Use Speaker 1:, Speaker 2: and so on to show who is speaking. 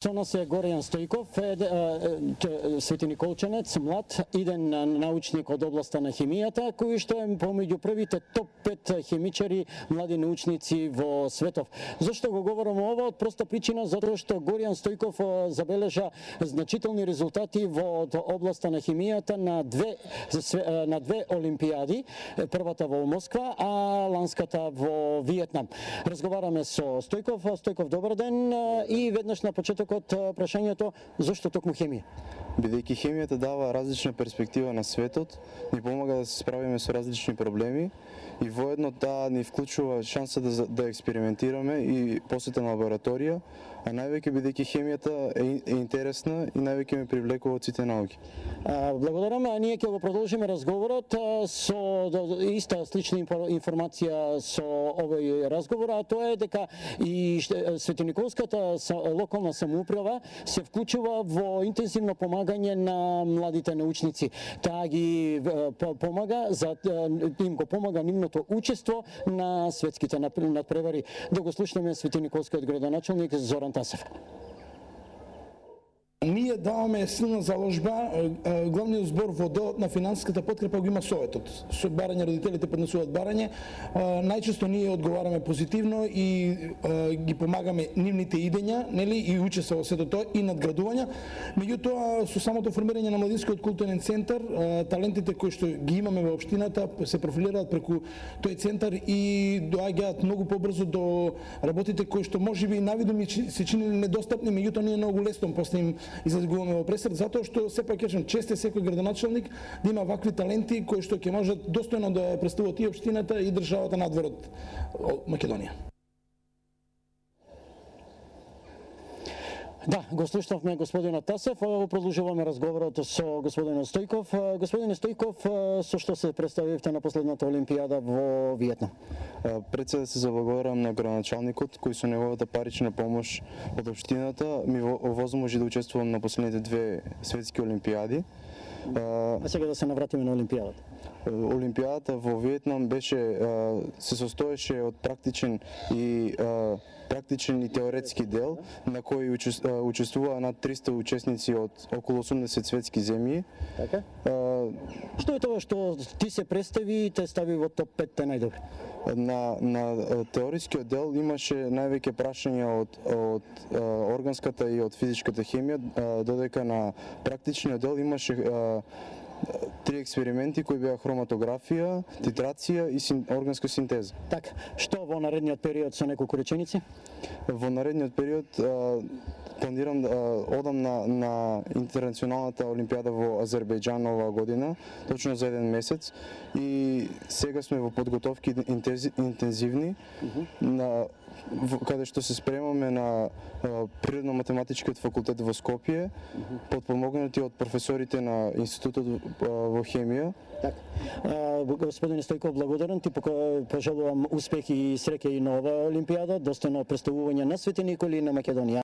Speaker 1: Со нас е Горијан Стојков, Свети Николчанец, млад, иден научник од областа на хемијата, кој што е помеѓу првите топ 5 хемичари, млади научници во светов. Зошто го говорам ова? Од проста причина затоа што Горијан Стојков забележа значителни резултати во областа на хемијата на две олимпијади, првата во Москва, а ланската во Виетнам. Разговараме со Стојков. Стојков, добар ден, и веднаш на почеток од прашањето зошто токму хемија?
Speaker 2: Бидејќи хемијата дава различна перспектива на светот, ни помага да се справиме со различни проблеми и воедно таа ни вклучува шанса да експериментираме и посета на лабораторија, а највеќе бидејќи хемијата е интересна и највеќе ме привлекува од сите науки.
Speaker 1: Благодарам, а ние ќе го продолжиме разговорот со иста слична информација со овој разговор, а тоа е дека и Светониколската локална самоуправа се вклучува во интензивно помагање на младите научници. Таа ги помага, им го помага нивното учество на светските надпревари. Да го слушнеме Светониколскиот градоначалник Зоран Тасев.
Speaker 3: Ние даваме силна заложба, главниот збор во делот на финансиската подкрепа го има Советот. Со барање родителите поднесуваат барање, најчесто ние одговараме позитивно и ги помагаме нивните идења, нели, и учество во сето тоа и надградувања. Меѓутоа, со самото формирање на младинскиот културен центар, талентите кои што ги имаме во општината се профилираат преку тој центар и доаѓаат многу побрзо до работите кои што можеби навидом се чинеле недостапни, меѓутоа ние многу лесно после им излегуваме во пресред, затоа што сепак кажам, чест е секој градоначалник да има вакви таленти кои што ќе можат достојно да представуваат и општината и државата надвор од Македонија.
Speaker 1: Да, го слушнавме господинот Тасев, продолжуваме разговорот со господинот Стојков. Господине Стојков, со што се представивте на последната олимпијада во Виетнам?
Speaker 2: Пред се да се заблагодарам на градоначалникот кој со неговата парична помош од општината ми овозможи да учествувам на последните две светски олимпијади.
Speaker 1: А сега да се навратиме на олимпијадата.
Speaker 2: Олимпијадата во Виетнам се состоеше од практичен и теоретски дел на кој учествуваа над 300 учесници од околу 80 светски земји.
Speaker 1: Така? Што е тоа што ти се представи и те стави во топ 5 најдобри?
Speaker 2: На теорискиот дел имаше највеќе прашања од органската и од физичката хемија, додека на практичниот дел имаше 3 експерименти кои беа хроматографија, титрација и органска синтеза.
Speaker 1: Така, што во наредниот период со неколку реченици?
Speaker 2: Во наредниот период планирам да одам на интернационалната олимпијада во Азербејџан оваа година, точно за 1 месец, и сега сме во подготовки интензивни, каде што се спремаме на Природно-математичкиот факултет во Скопје, подпомогнати од професорите на Институтот во хемија.
Speaker 1: Така. Господине Стојков, благодарам ти, пожелувам успех и среќа и на оваа олимпијада, достојно претставување на Свети Николи и на Македонија.